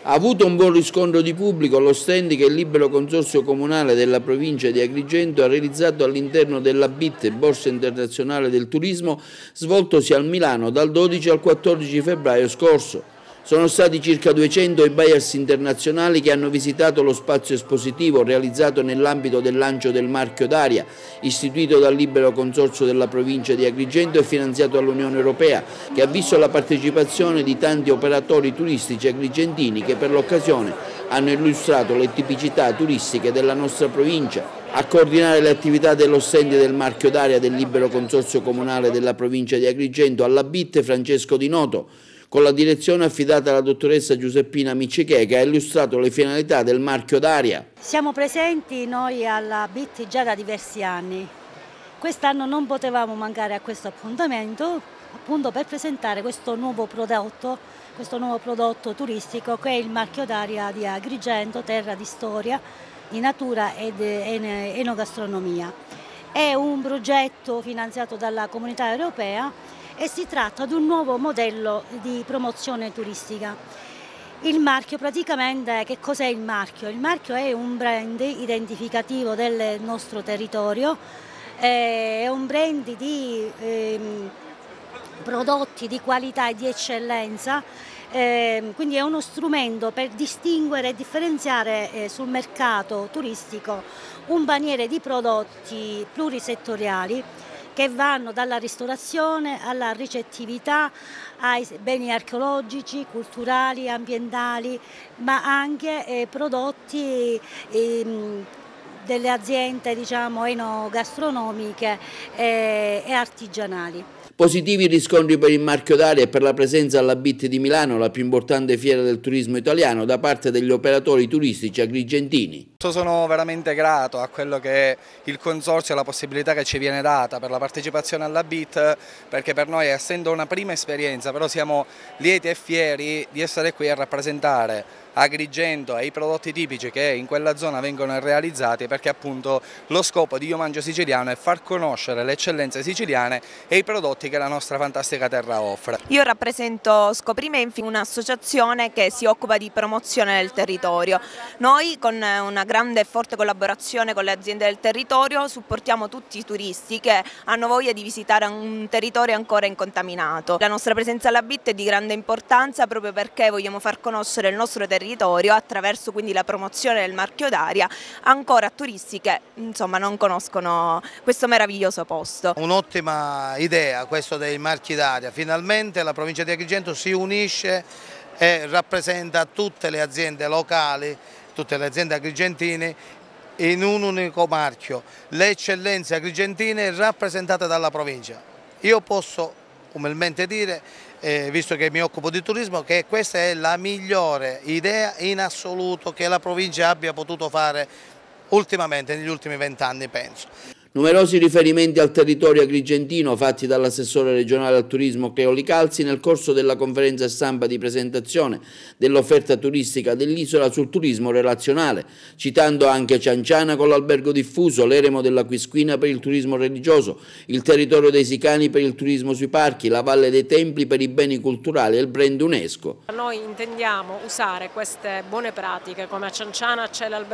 Ha avuto un buon riscontro di pubblico lo stand che il Libero Consorzio Comunale della provincia di Agrigento ha realizzato all'interno della BIT, Borsa Internazionale del Turismo, svoltosi a Milano dal 12 al 14 febbraio scorso. Sono stati circa 200 i buyers internazionali che hanno visitato lo spazio espositivo realizzato nell'ambito del lancio del marchio d'aria, istituito dal Libero Consorzio della provincia di Agrigento e finanziato dall'Unione Europea, che ha visto la partecipazione di tanti operatori turistici agrigentini che per l'occasione hanno illustrato le tipicità turistiche della nostra provincia. A coordinare le attività dello stand del marchio d'aria del Libero Consorzio Comunale della provincia di Agrigento alla BIT Francesco Di Noto, con la direzione affidata alla dottoressa Giuseppina Miccichè, che ha illustrato le finalità del marchio d'aria. Siamo presenti noi alla BIT già da diversi anni. Quest'anno non potevamo mancare a questo appuntamento, appunto per presentare questo nuovo prodotto turistico che è il marchio d'aria di Agrigento, terra di storia, di natura ed enogastronomia. È un progetto finanziato dalla Comunità Europea e si tratta di un nuovo modello di promozione turistica. Il marchio praticamente, che cos'è il marchio? Il marchio è un brand identificativo del nostro territorio, è un brand di prodotti di qualità e di eccellenza, quindi è uno strumento per distinguere e differenziare sul mercato turistico un paniere di prodotti plurisettoriali che vanno dalla ristorazione alla ricettività, ai beni archeologici, culturali, ambientali, ma anche prodotti delle aziende, diciamo, enogastronomiche e artigianali. Positivi riscontri per il marchio d'aria e per la presenza alla BIT di Milano, la più importante fiera del turismo italiano, da parte degli operatori turistici agrigentini. Sono veramente grato a quello che è il consorzio e la possibilità che ci viene data per la partecipazione alla BIT, perché per noi, essendo una prima esperienza, però siamo lieti e fieri di essere qui a rappresentare Agrigento e i prodotti tipici che in quella zona vengono realizzati, perché appunto lo scopo di Io Mangio Siciliano è far conoscere le eccellenze siciliane e i prodotti che la nostra fantastica terra offre. Io rappresento Scoprimenfi, un'associazione che si occupa di promozione del territorio. Noi, con una grande e forte collaborazione con le aziende del territorio, supportiamo tutti i turisti che hanno voglia di visitare un territorio ancora incontaminato. La nostra presenza alla BIT è di grande importanza proprio perché vogliamo far conoscere il nostro territorio attraverso quindi la promozione del marchio d'aria ancora a turisti che insomma non conoscono questo meraviglioso posto. Un'ottima idea questo dei marchi d'aria, finalmente la provincia di Agrigento si unisce e rappresenta tutte le aziende locali, tutte le aziende agrigentine in un unico marchio, le eccellenze agrigentine rappresentate dalla provincia. Io posso umilmente dire, visto che mi occupo di turismo, che questa è la migliore idea in assoluto che la provincia abbia potuto fare ultimamente, negli ultimi 20 anni penso. Numerosi riferimenti al territorio agrigentino fatti dall'assessore regionale al turismo Cleo Licalzi nel corso della conferenza stampa di presentazione dell'offerta turistica dell'isola sul turismo relazionale, citando anche Cianciana con l'albergo diffuso, l'eremo della Quisquina per il turismo religioso, il territorio dei Sicani per il turismo sui parchi, la Valle dei Templi per i beni culturali e il brand UNESCO. Noi intendiamo usare queste buone pratiche, come a Cianciana c'è la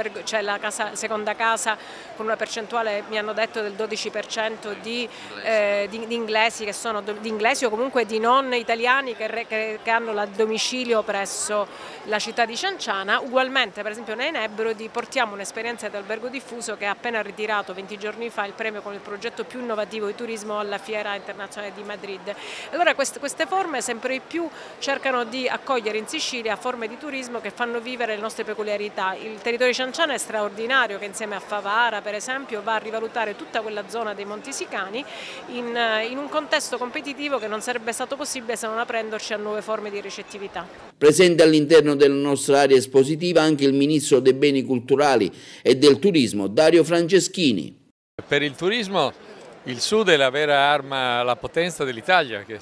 seconda casa con una percentuale, mi hanno detto, del 12% di inglesi che sono di inglesi o comunque di non italiani che hanno il domicilio presso la città di Cianciana. Ugualmente, per esempio, nei Nebrodi portiamo un'esperienza di albergo diffuso che ha appena ritirato 20 giorni fa il premio con il progetto più innovativo di turismo alla Fiera Internazionale di Madrid. Allora queste forme sempre di più cercano di accogliere in Sicilia forme di turismo che fanno vivere le nostre peculiarità. Il territorio di Cianciana è straordinario, che insieme a Favara per esempio va a rivalutare tutta quella zona dei Monti Sicani in un contesto competitivo che non sarebbe stato possibile se non aprenderci a nuove forme di ricettività. Presente all'interno della nostra area espositiva anche il Ministro dei Beni Culturali e del Turismo, Dario Franceschini. Per il turismo il Sud è la vera arma, la potenza dell'Italia, che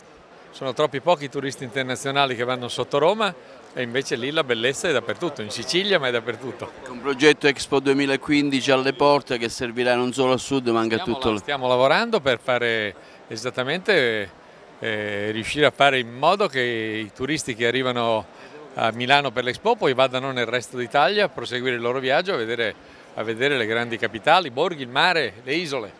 sono troppi pochi turisti internazionali che vanno sotto Roma e invece lì la bellezza è dappertutto, in Sicilia ma è dappertutto. Un progetto Expo 2015 alle porte che servirà non solo al Sud ma anche a tutto il... Stiamo lavorando per fare esattamente, riuscire a fare in modo che i turisti che arrivano a Milano per l'Expo, poi vadano nel resto d'Italia a proseguire il loro viaggio a vedere le grandi capitali, i borghi, il mare, le isole.